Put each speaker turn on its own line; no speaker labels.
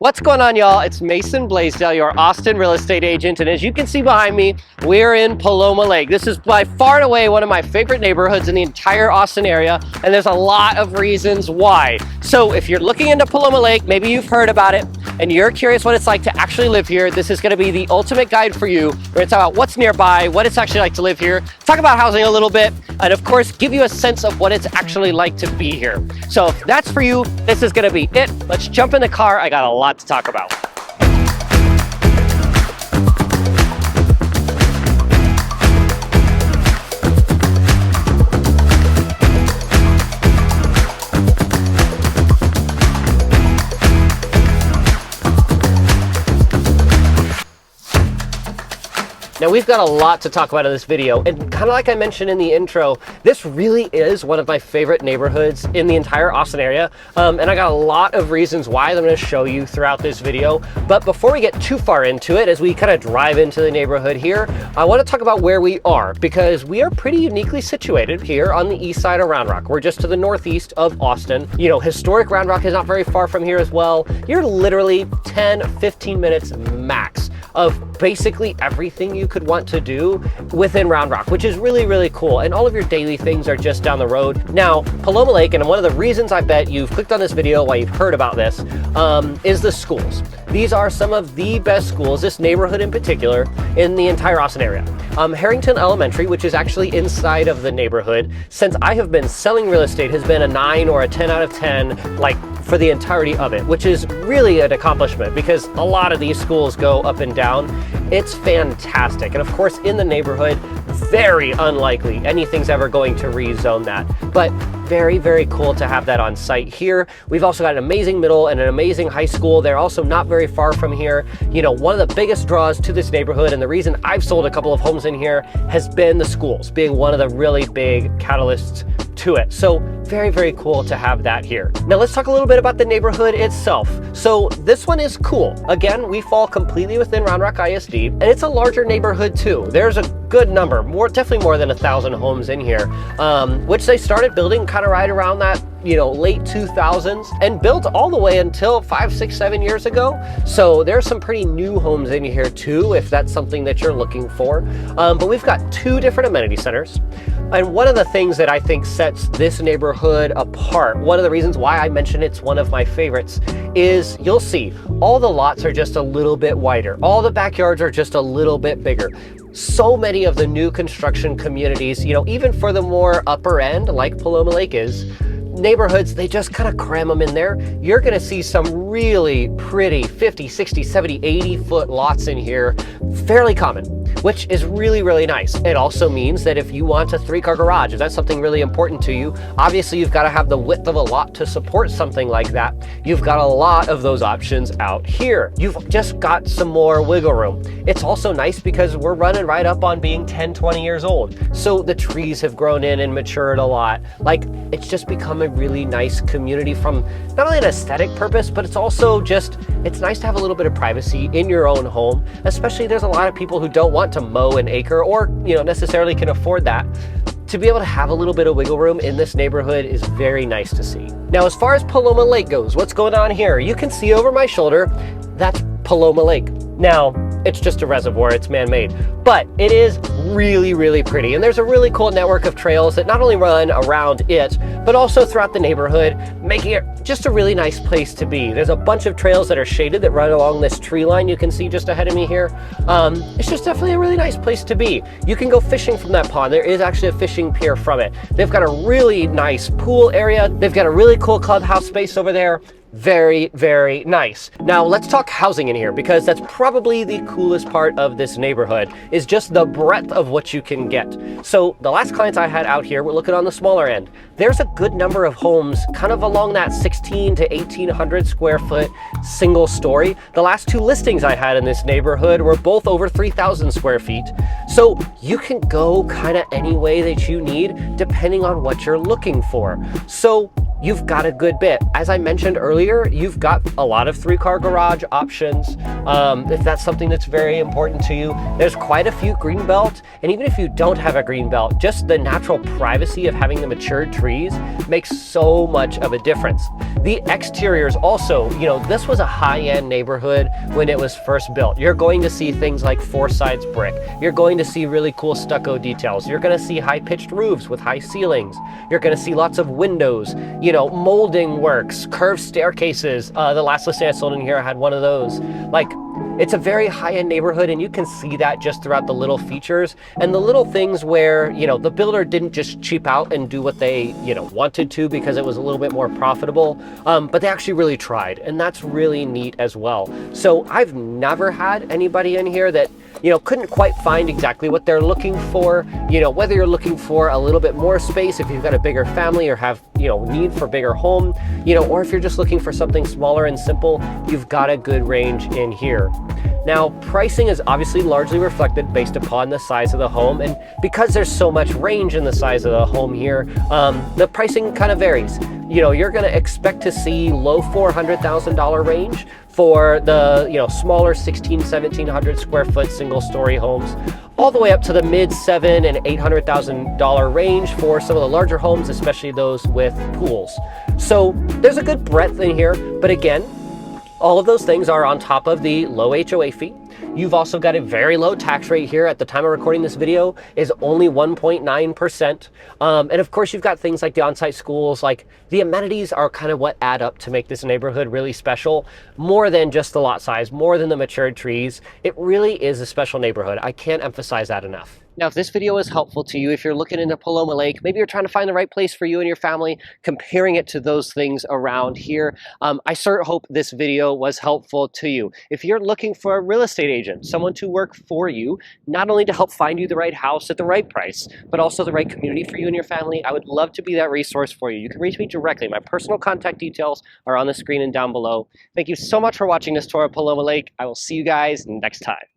What's going on, y'all? It's Mason Bleasdell, your Austin real estate agent, and as you can see behind me, we're in Paloma Lake. This is by far and away one of my favorite neighborhoods in the entire Austin area, and there's a lot of reasons why. So if you're looking into Paloma Lake, maybe you've heard about it, and you're curious what it's like to actually live here, this is gonna be the ultimate guide for you. We're gonna talk about what's nearby, what it's actually like to live here, talk about housing a little bit, and of course, give you a sense of what it's actually like to be here. So if that's for you, this is gonna be it. Let's jump in the car. I got a lot to talk about. Now we've got a lot to talk about in this video, and kind of like I mentioned in the intro, this really is one of my favorite neighborhoods in the entire Austin area, and I got a lot of reasons why I'm going to show you throughout this video. But before we get too far into it, as we kind of drive into the neighborhood here, I want to talk about where we are, because we are pretty uniquely situated here on the east side of Round Rock. We're just to the northeast of Austin. You know, historic Round Rock is not very far from here as well. You're literally 10-15 minutes max of basically everything you could want to do within Round Rock, which is really, really cool. And all of your daily things are just down the road. Now, Paloma Lake, and one of the reasons I bet you've clicked on this video, why you've heard about this, is the schools. These are some of the best schools, this neighborhood in particular, in the entire Austin area. Harrington Elementary, which is actually inside of the neighborhood, since I have been selling real estate, has been a 9 or a 10 out of 10, like for the entirety of it, which is really an accomplishment because a lot of these schools go up and down. It's fantastic. And of course, in the neighborhood, very unlikely anything's ever going to rezone that, but very, very cool to have that on site here. We've also got an amazing middle and an amazing high school. They're also not very far from here. You know, one of the biggest draws to this neighborhood, and the reason I've sold a couple of homes in here, has been the schools being one of the really big catalysts to it. So very, very cool to have that here. Now let's talk a little bit about the neighborhood itself. So this one is cool. Again, we fall completely within Round Rock ISD, and it's a larger neighborhood too. There's a good number, definitely more than 1,000 homes in here, which they started building kind of right around that, you know, late 2000s, and built all the way until 5, 6, 7 years ago. So there's some pretty new homes in here too, if that's something that you're looking for. But we've got 2 different amenity centers. And one of the things that I think sets this neighborhood apart, one of the reasons why I mention it's one of my favorites, is you'll see all the lots are just a little bit wider. All the backyards are just a little bit bigger. So many of the new construction communities, you know, even for the more upper end, like Paloma Lake is, neighborhoods, they just kind of cram them in there. You're going to see some really pretty 50, 60, 70, 80 foot lots in here, fairly common, which is really, really nice. It also means that if you want a 3-car garage, if that's something really important to you, obviously you've got to have the width of a lot to support something like that. You've got a lot of those options out here. You've just got some more wiggle room. It's also nice because we're running right up on being 10, 20 years old. So the trees have grown in and matured a lot. Like, it's just become a really nice community from not only an aesthetic purpose, but it's also just, it's nice to have a little bit of privacy in your own home, especially there's a lot of people who don't want to mow an acre or, you know, necessarily can afford that. To be able to have a little bit of wiggle room in this neighborhood is very nice to see. Now, as far as Paloma Lake goes, what's going on here? You can see over my shoulder, that's Paloma Lake. Now, it's just a reservoir, it's man-made, but it is really, really pretty. And there's a really cool network of trails that not only run around it, but also throughout the neighborhood, making it just a really nice place to be. There's a bunch of trails that are shaded that run along this tree line you can see just ahead of me here. It's just definitely a really nice place to be. You can go fishing from that pond. There is actually a fishing pier from it. They've got a really nice pool area. They've got a really cool clubhouse space over there. Very, very nice. Now let's talk housing in here, because that's probably the coolest part of this neighborhood, is just the breadth of what you can get. So the last clients I had out here were looking on the smaller end. There's a good number of homes kind of along that 16 to 1800 square foot single story. The last 2 listings I had in this neighborhood were both over 3,000 square feet. So you can go kind of any way that you need depending on what you're looking for. So you've got a good bit. As I mentioned earlier, you've got a lot of 3-car garage options. If that's something that's very important to you, there's quite a few greenbelt. And even if you don't have a greenbelt, just the natural privacy of having the matured trees makes so much of a difference. The exteriors also, this was a high-end neighborhood when it was first built. You're going to see things like 4 sides brick. You're going to see really cool stucco details. You're going to see high-pitched roofs with high ceilings. You're going to see lots of windows, molding works, curved staircases. The last listing I sold in here had one of those. Like, it's a very high-end neighborhood, and you can see that just throughout the little features and the little things where, the builder didn't just cheap out and do what they, wanted to because it was a little bit more profitable, but they actually really tried, and that's really neat as well. So I've never had anybody in here that, couldn't quite find exactly what they're looking for, whether you're looking for a little bit more space, if you've got a bigger family or have, need for bigger home, or if you're just looking for something smaller and simple, you've got a good range in here. Now, pricing is obviously largely reflected based upon the size of the home, and because there's so much range in the size of the home here, the pricing kind of varies. You're going to expect to see low $400,000 range for the smaller 1700 square foot single story homes, all the way up to the mid $700,000 and $800,000 range for some of the larger homes, especially those with pools. So there's a good breadth in here, but again, all of those things are on top of the low HOA fee. You've also got a very low tax rate here. At the time of recording this video is only 1.9%. And of course, you've got things like the on-site schools. Like, the amenities are kind of what add up to make this neighborhood really special, more than just the lot size, more than the matured trees. It really is a special neighborhood. I can't emphasize that enough. Now, if this video is helpful to you, if you're looking into Paloma Lake, maybe you're trying to find the right place for you and your family, comparing it to those things around here, I certainly hope this video was helpful to you. If you're looking for a real estate agent, someone to work for you, not only to help find you the right house at the right price, but also the right community for you and your family, I would love to be that resource for you. You can reach me directly. My personal contact details are on the screen and down below. Thank you so much for watching this tour of Paloma Lake. I will see you guys next time.